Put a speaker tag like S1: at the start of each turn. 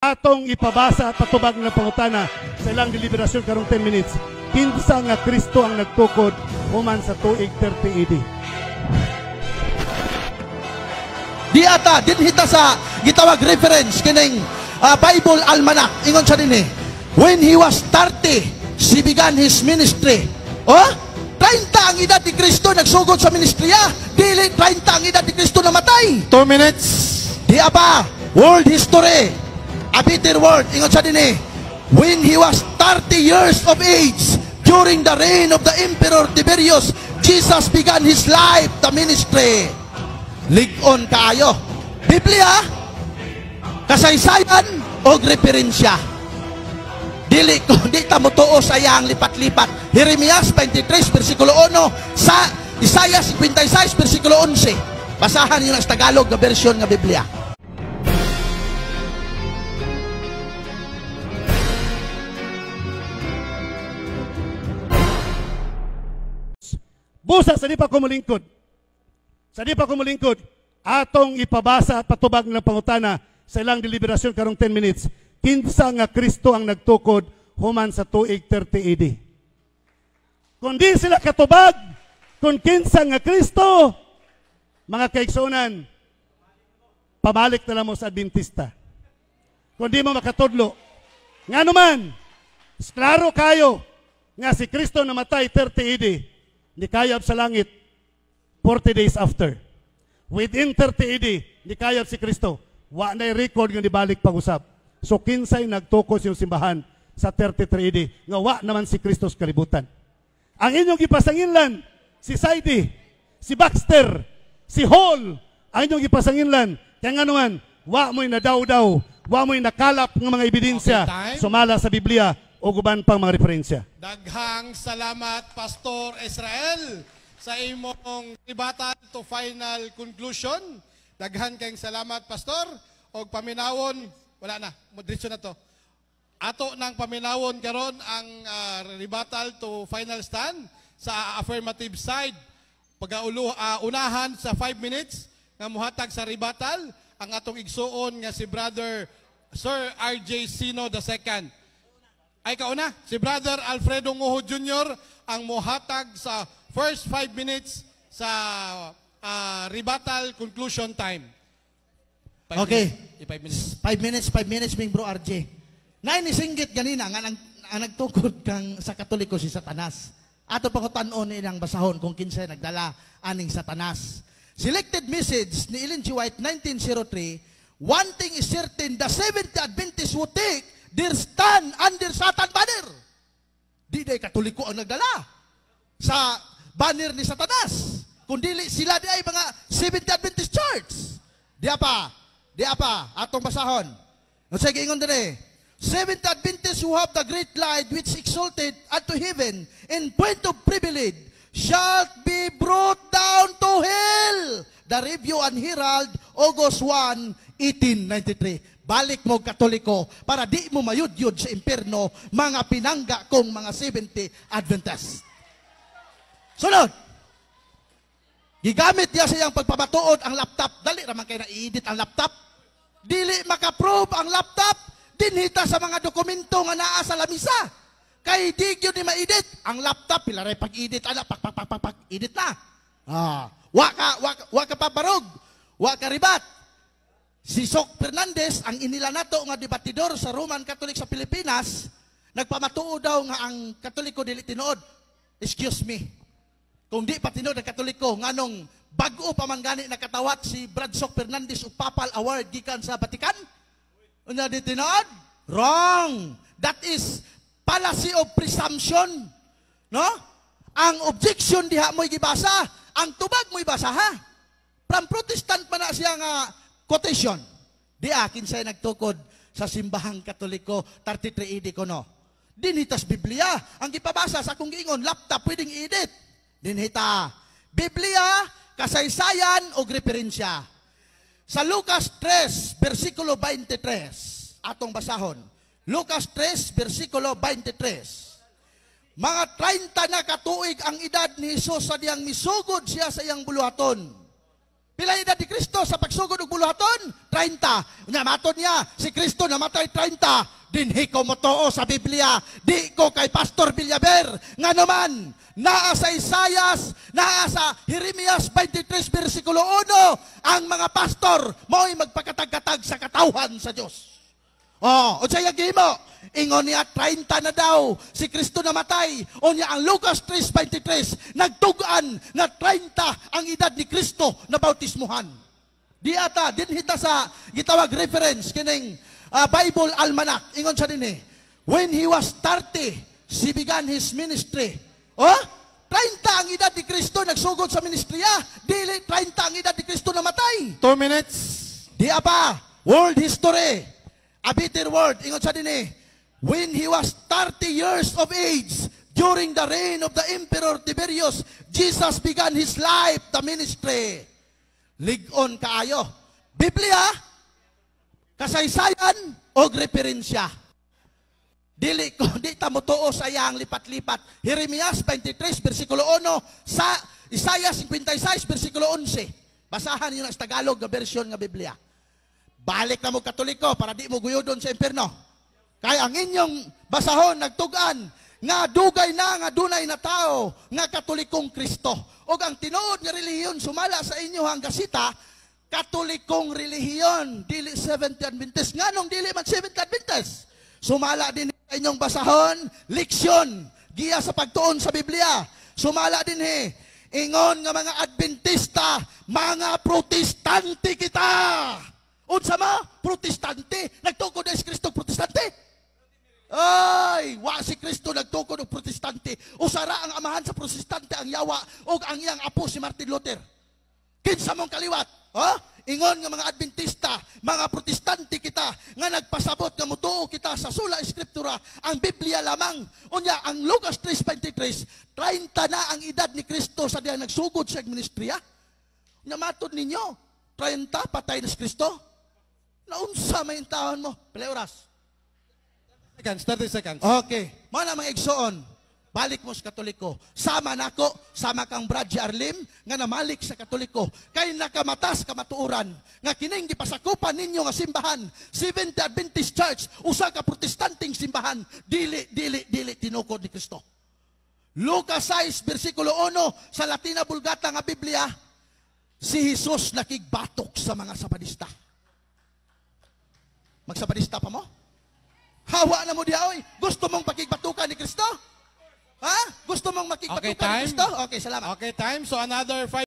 S1: Atong ipabasa at patubag ng pangutana sa ilang deliberasyon karong 10 minutes. Kinsa nga Kristo ang nagtukod human sa tuig 30 AD.
S2: Di ata, dinhita sa gitawag reference kining Bible Almanac. Ingon siya din when he was 30, he began his ministry. Oh? 30 ang edad ni Kristo nagsugod sa ministriya. Dili 30 ang edad ni Kristo namatay.
S3: 2 minutes.
S2: Di apa, world history. A bitter word, ingon siya din when he was 30 years of age, during the reign of the Emperor Tiberius, Jesus began his life, the ministry. Ligon kaayo. Biblia, kasaysayan o referensya. Dili ko, di ta mo tuo sa iyang lipat-lipat. Jeremias 23, versikulo 1, sa Isaiah 56, versikulo 11. Basahan yun sa Tagalog na version ng Biblia.
S1: Busa sa di pa kumulingkod. Sa di pa kumulingkod, atong ipabasa at patubag ng pangutana sa ilang deliberasyon karong 10 minutes. Kinsa nga Kristo ang nagtukod human sa tuig 30 AD. Kung di sila katubag, kung kinsa nga Kristo, mga kaigsunan, pabalik na lang mo sa Adventista. Kung di mo makatudlo, nga naman, klaro kayo nga si Kristo namatay 30 AD. Di kayab sa langit 40 days after. Within 30 AD, di kayab si Kristo. Wa na record nga dibalik pag-usap. So kinsay nagtukos yung simbahan sa 33 AD nga wa naman si Kristo sa kalibutan. Ang inyong ipasanginlan, si Saidi, si Baxter, si Hall, ang inyong ipasanginlan, kaya nga naman, wa mo'y nadaw-daw, wa mo'y nakalap ng mga ebidensya, sumala sa Biblia, o guban pang mga referensya.
S3: Daghang salamat, Pastor Israel, sa imong ibatan to final conclusion. Daghan kayong salamat, Pastor. O paminawon, wala na, modernisyon na to. Ato ng paminawon karon ang rebuttal to final stand sa affirmative side. Unahan sa 5 minutes nga muhatag sa rebuttal ang atong igsuon nga si Brother Sir R.J. Sino II. Ay kauna, si Brother Alfredo Nguho Jr. ang muhatag sa first 5 minutes sa rebuttal conclusion time.
S2: Okay.
S3: 5 minutes.
S2: 5 minutes, ming bro RJ. Nainisinggit ganina nga ang nagtukod kang sa Katoliko si Satanas. Ato pa ko tanon nilang basahon kung kinsa nagdala aning Satanas. Selected message ni Ellen G. White 1903, one thing is certain, the Seventh Adventists would take their stand under Satan banner. Di day Katoliko ang nagdala sa banner ni Satanas. Kundi sila di ay mga Seventh Adventist Church. Di apa, atong basahon. Sige, ingon din Seventh Adventists who have the great light which exalted unto heaven in point of privilege shall be brought down to hell. The Review and Herald, August 1, 1893. Balik mo Katoliko para di mo mayudyod sa impierno mga pinangga kong mga 70 Adventists. Sunod. Gigamit niya sa iyang pagpabatuod ang laptop. Dali naman kayo na-edit ang laptop. Dili makaprove ang laptop. Dinhita sa mga dokumento nga naa sa lamisa. Kay di yun ni ma-edit. Ang laptop, pilaray pag-edit, edit na. Wa ka pabarog. Wa ka ribat. Si Sok Fernandez, ang inila nato nga debatidor sa Roman Catholic sa Pilipinas, nagpamatuo daw nga ang Katoliko dili tinuod. Excuse me. Kung di pa tinuod ang Katoliko, nganong bago pa man gani nakatawat si Brad Sok Fernandez o Papal Award gikan sa Vatican? Unya di tinuod? Wrong. That is fallacy of presumption. No? Ang objection diha mo'y gibasa, ang tubag mo'y basa ha. From Protestant pa na siya nga quotation. Di akin siya nagtukod sa simbahang Katoliko 33 AD ko no. Dinitas Biblia. Ang ipabasa sa akong giingon, laptop pwedeng edit. Dinhita. Biblia, kasaysayan o referensya. Sa Lucas 3, versikulo 23. Atong basahon. Lucas 3, versikulo 23. Mga 30 na katuig ang edad ni Jesus sa diyang misugod siya sa iyang buluhaton. Pila edad ni Kristo sa pagsugod og buluhaton? 30. Nya maton niya, si Kristo namatay 30. Dinhi ko motuo sa Biblia. Di ko kay Pastor Villaber. Nga naman, naa sa Isayas, naa sa Jeremias 23 versikulo 1, ang mga pastor mo'y magpakatag-katag sa katawhan sa Diyos. O siya gimo, ingon niya 30 na daw, si Kristo namatay. O niya ang Lucas 3:23, nagtugan na 30 ang edad ni Kristo na bautismuhan. Di ata, dinhita sa gitawag reference, kining Bible Almanac. Ingon siya din when he was 30, he began his ministry. 30 ang edad ni Kristo nagsugod sa ministriya. Dili 30 ang edad ni Kristo namatay.
S3: 2 minutes.
S2: Di apa, world history. A bitter word, ingon sa din when he was 30 years of age, during the reign of the Emperor Tiberius, Jesus began his life, the ministry. Ligon kaayo. Biblia, kasaysayan, o referensya. Di ta motuo sa iyang lipat-lipat. Jeremias 23, versikulo 1, sa Isaiah 56, versikulo 11. Basahan yun sa Tagalog na version ng Biblia. Balik na mo Katoliko para di mo guyodon sa impyerno. Kaya ang inyong basahon nagtugan nga dugay na nga dunay na tao nga Katolikong Kristo. O ang tinuod nga relihiyon sumala sa inyo hang gasita, Katolikong relihiyon, dili Seventh Adventist. Nganong dili man Seventh Adventist? Sumala din sa inyong basahon, leksyon, giya sa pagtuon sa Biblia. Sumala din ingon nga mga Adventista, mga Protestante kita. Unsa ma? Protestante. Nagtukod na si Kristo Protestante. Ay, wa si Kristo nagtukod og Protestante. Usara ang amahan sa Protestante ang yawa o ang iyang apo si Martin Luther. Kinsa mong kaliwat? Ingon nga mga Adventista, mga Protestante kita, nga nagpasabot nga mutuo kita sa sula Eskriptura, ang Biblia lamang. Unya, ang Lucas 3:23, 30 na ang edad ni Kristo sa diyan nagsugod sa ministriya. Unya, matod ninyo, 30, patay na si Kristo? Naunsa may taon mo? Pila oras?
S3: 30 seconds.
S2: Okay. Mana mga igsoon, balik mo sa Katoliko. Sama nako, sama kang Brad Arlim, nga namalik sa Katoliko. Kay nakamatas kamatuuran, nga kining gipasakupan ninyo nga simbahan, Seventh Adventist Church, usa ka protestanting simbahan, dili tinukod ni Kristo. Lucas 6, versikulo 1, sa Latina Vulgata nga Biblia, si Jesus nakigbatok sa mga sapadista. Magsapadista pa mo? Hawa na mo diya, oy. Gusto mong pakigbatukan ni Kristo? Ha? Gusto mong makigbatukan ni Kristo? Okay, salamat.
S3: Okay, time. So another 5